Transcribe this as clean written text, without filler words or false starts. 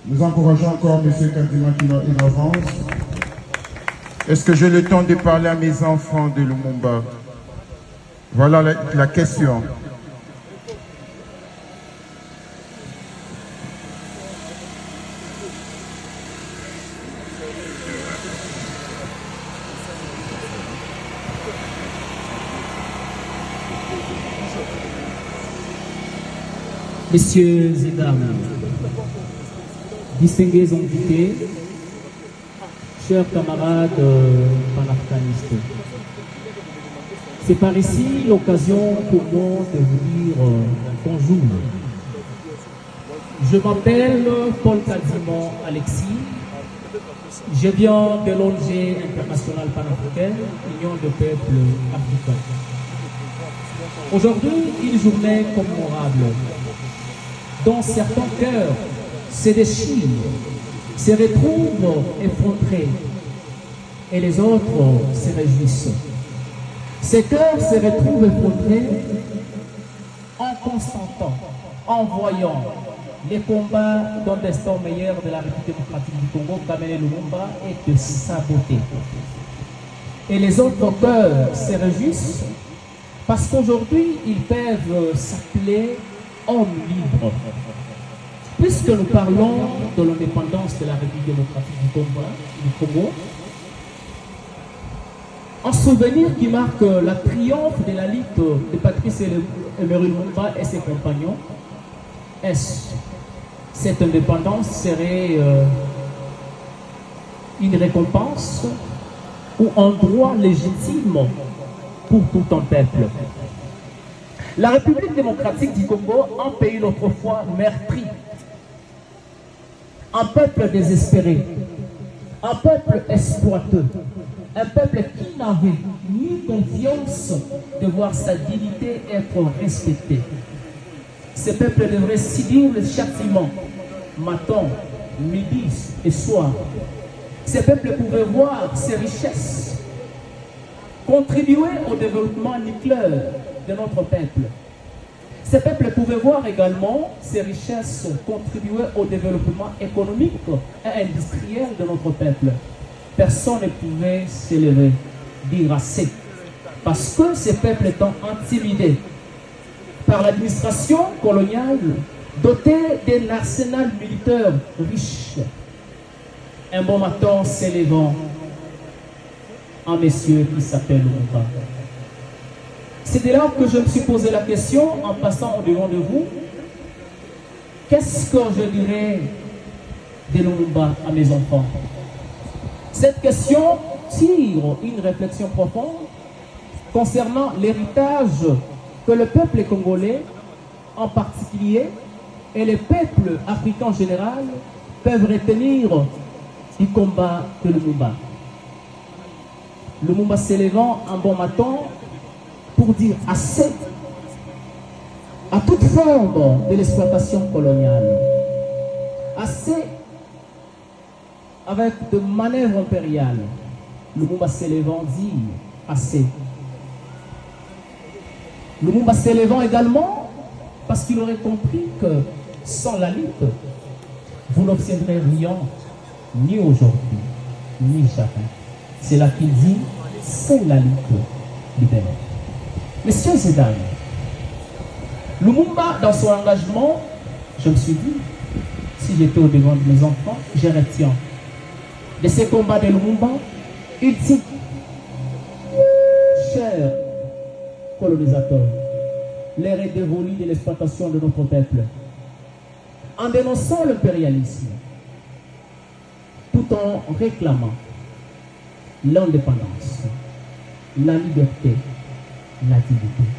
Nous encourageons encore M. Kandima qui avance. Est-ce que j'ai le temps de parler à mes enfants de Lumumba? Voilà la question. Messieurs et dames, distingués invités, chers camarades panafricanistes, c'est par ici l'occasion pour moi de vous dire bonjour. Je m'appelle Paul Kandima Alexis, je viens de l'ONG internationale panafricaine, Union de peuples africains. Aujourd'hui, une journée commémorable dont certains cœurs se déchirent, se retrouvent effondrés et les autres se réjouissent. Ces cœurs se retrouvent effondrés en constatant, en voyant les combats d'un destin meilleur de la République démocratique du Congo qu'amenait Lumumba et de saboter. Et les autres cœurs se réjouissent parce qu'aujourd'hui, ils peuvent s'appeler hommes libres. Puisque nous parlons de l'indépendance de la République démocratique du Congo, un souvenir qui marque la triomphe de la lutte de Patrice Emery Lumumba et ses compagnons, cette indépendance serait une récompense ou un droit légitime pour tout un peuple. La République démocratique du Congo, un pays autrefois meurtri, un peuple désespéré, un peuple exploiteux, un peuple qui n'avait ni confiance de voir sa dignité être respectée. Ce peuple devrait subir le châtiment matin, midi et soir. Ce peuple pouvait voir ses richesses contribuer au développement nucléaire de notre peuple. Ce peuple pouvait voir également ses richesses contribuer au développement économique et industriel de notre peuple. Personne ne pouvait s'élever, dire assez, parce que ce peuple étant intimidé par l'administration coloniale, doté d'un arsenal militaire riche, un bon matin s'élevant, un monsieur qui s'appelle Lumumba. C'est de là que je me suis posé la question en passant au-devant de vous. Qu'est-ce que je dirais de Lumumba à mes enfants? Cette question tire une réflexion profonde concernant l'héritage que le peuple congolais en particulier et les peuples africains en général peuvent retenir du combat de Lumumba. Lumumba s'élevant un bon matin pour dire assez à toute forme de l'exploitation coloniale, assez avec de manœuvres impériales. Lumumba s'élevant dit assez. Lumumba s'élevant également parce qu'il aurait compris que sans la lutte, vous n'obtiendrez rien, ni aujourd'hui, ni jamais. C'est là qu'il dit, c'est la lutte libère. Messieurs et dames, Lumumba, dans son engagement, je me suis dit, si j'étais au devant de mes enfants, je retiens de ces combats de Lumumba, il dit, chers colonisateurs, l'ère est dévolue de l'exploitation de notre peuple, en dénonçant l'impérialisme, tout en réclamant l'indépendance, la liberté, la dignité.